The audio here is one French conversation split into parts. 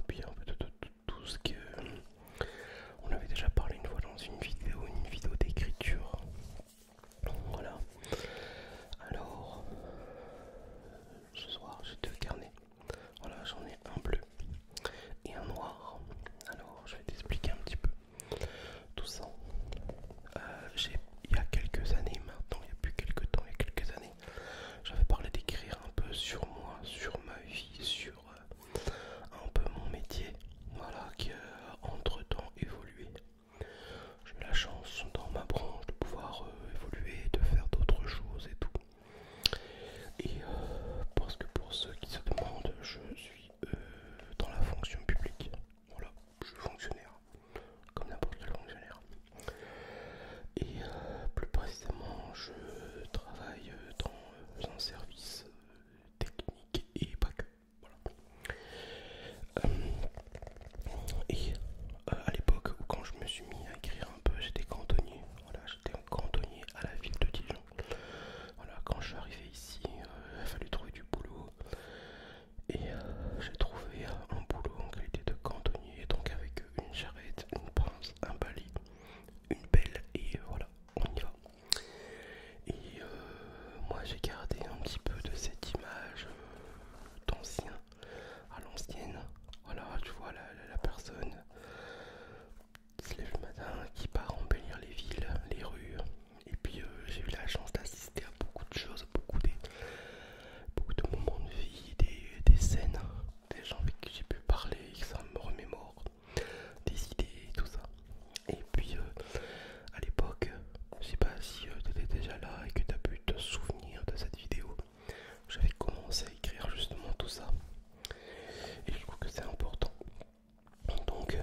puis un peu de tout ce que on avait déjà parlé une fois dans une vidéo d'écriture. Voilà. Alors, ce soir j'ai deux carnets. Voilà, j'en ai un bleu et un noir. Alors, je vais t'expliquer un petit peu tout ça. Il y a quelques années maintenant, il y a plus quelques temps, il y a quelques années, j'avais parlé d'écrire un peu sur moi, sur ma vie, sur un peu mon métier, voilà, qui a entre temps évolué. J'ai eu la chance dans ma branche de pouvoir évoluer, de faire d'autres choses et tout. Et parce que pour ceux qui se demandent, je suis dans la fonction publique. Voilà, je suis fonctionnaire, comme n'importe quel fonctionnaire. Et plus précisément, je travaille dans un service technique et pas que. Voilà. Et à l'époque où quand je me suis mis à écrire un peu, j'étais cantonnier. Voilà, j'étais cantonnier à la ville de Dijon. Voilà, quand je suis arrivé ici, il a fallu trouver du boulot. Et j'ai trouvé un boulot en qualité de cantonnier, donc avec une charrette, une pince, un balai, une pelle, et voilà, on y va. Et moi j'ai gardé un petit peu de cette image d'ancien à l'ancienne. Voilà, tu vois la personne qui se lève le matin, qui part embellir les villes, les rues. Et puis j'ai eu la chance d'assister à beaucoup de choses, beaucoup de moments de vie, des scènes, des gens avec qui j'ai pu parler, que ça me remémore, des idées, tout ça. Et puis à l'époque, je sais pas si tu étais déjà là et que tu as pu te souvenir de cette vidéo, j'avais commencé à écrire justement tout ça. Et je trouve que c'est important. Donc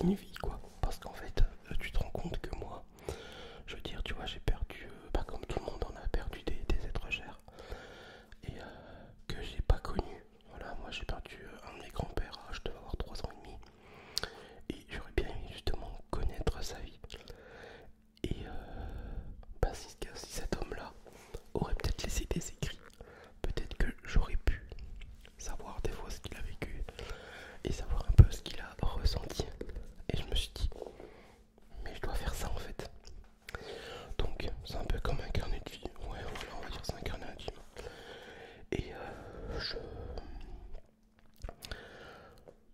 une vie quoi. Parce qu'en fait, tu te rends compte que moi, je veux dire, tu vois, j'ai perdu, pas comme tout le monde en a perdu des êtres chers. Et que j'ai pas connu. Voilà, moi j'ai perdu un de mes grands-pères, je devais avoir 3 ans et demi. Et j'aurais bien aimé justement connaître sa vie. Et bah, si cet homme-là aurait peut-être laissé des écrits, peut-être que j'aurais pu savoir des fois ce qu'il a vécu et savoir un peu ce qu'il a ressenti. Et je me suis dit, mais je dois faire ça en fait. Donc c'est un peu comme un carnet de vie. Ouais, voilà, on va dire c'est un carnet intime. Et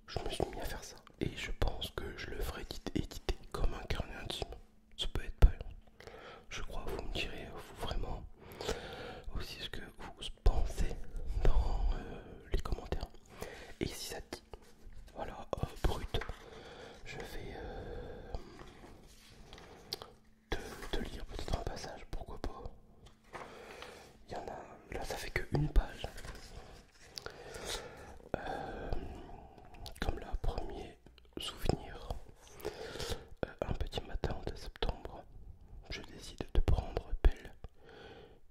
je me suis mis à faire ça. Et je pense que je le ferai éditer comme un carnet intime. Ça peut être pas. Je crois, vous me direz, vous vraiment aussi ce que vous pensez dans les commentaires. Et si ça te dit, voilà, brut, je vais te lire peut-être un passage, pourquoi pas. Il y en a, là ça fait que une page. Comme là, premier souvenir, un petit matin de septembre, je décide de prendre pelle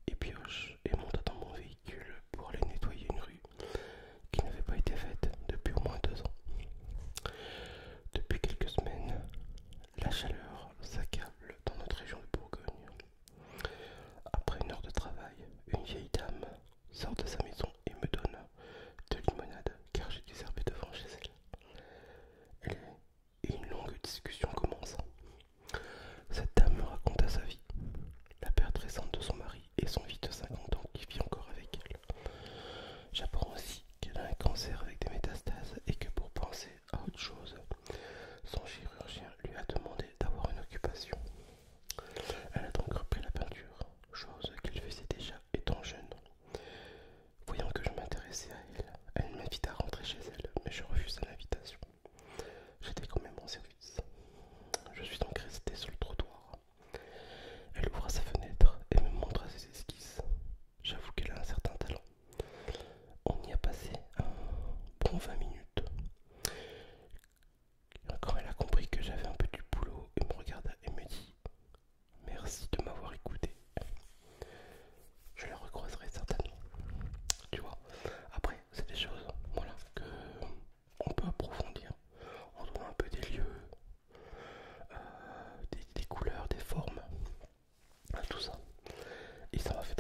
et pioche et monte dans mon véhicule pour aller nettoyer une rue qui n'avait pas été faite depuis au moins 2 ans. Depuis quelques semaines, la chaleur s'accable dans notre région de Bourgogne. Après une heure de travail, une vieille dame sort de sa maison et me donne de limonade car j'ai réservé devant chez elle. Et une longue discussion commence. Cette dame me raconta sa vie, la perte récente de son mari et son fils de 50 ans qui vit encore avec elle. J'apprends aussi qu'elle a un cancer avec des métastases et que pour penser à autre chose, son chirurgien lui a demandé d'avoir une occupation. Elle a donc repris la peinture, chose qu'elle faisait déjà étant jeune. Voyant que je m'intéressais à elle, elle m'invita à rentrer chez elle, mais je refuse l'invitation. J'étais quand même en service. Je suis donc resté sur le trottoir. Elle ouvra sa fenêtre et me montra ses esquisses. J'avoue qu'elle a un certain talent. On y a passé un bon 20 minutes. Quand elle a compris que j'avais un peu du boulot, elle me regarda et me dit « Merci de m'avoir écouté. » Je la recroiserai certainement. Tu vois, après, c'est des choses, voilà, que on peut approfondir en donnant un peu des lieux, des couleurs, des formes, tout ça. Et ça m'a fait